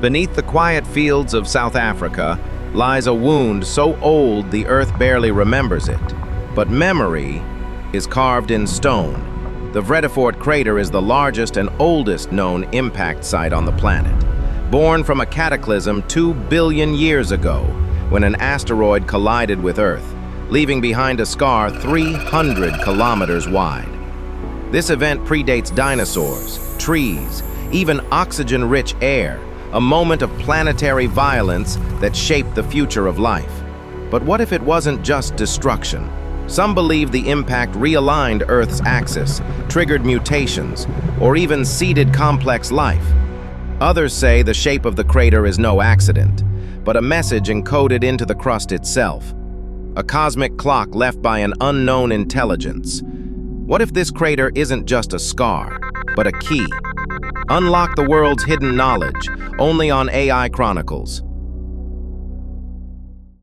Beneath the quiet fields of South Africa lies a wound so old the Earth barely remembers it. But memory is carved in stone. The Vredefort Crater is the largest and oldest known impact site on the planet. Born from a cataclysm 2 billion years ago, when an asteroid collided with Earth, leaving behind a scar 300 kilometers wide. This event predates dinosaurs, trees, even oxygen-rich air, a moment of planetary violence that shaped the future of life. But what if it wasn't just destruction? Some believe the impact realigned Earth's axis, triggered mutations, or even seeded complex life. Others say the shape of the crater is no accident, but a message encoded into the crust itself. A cosmic clock left by an unknown intelligence. What if this crater isn't just a scar, but a key? Unlock the world's hidden knowledge, only on AI Chronicles.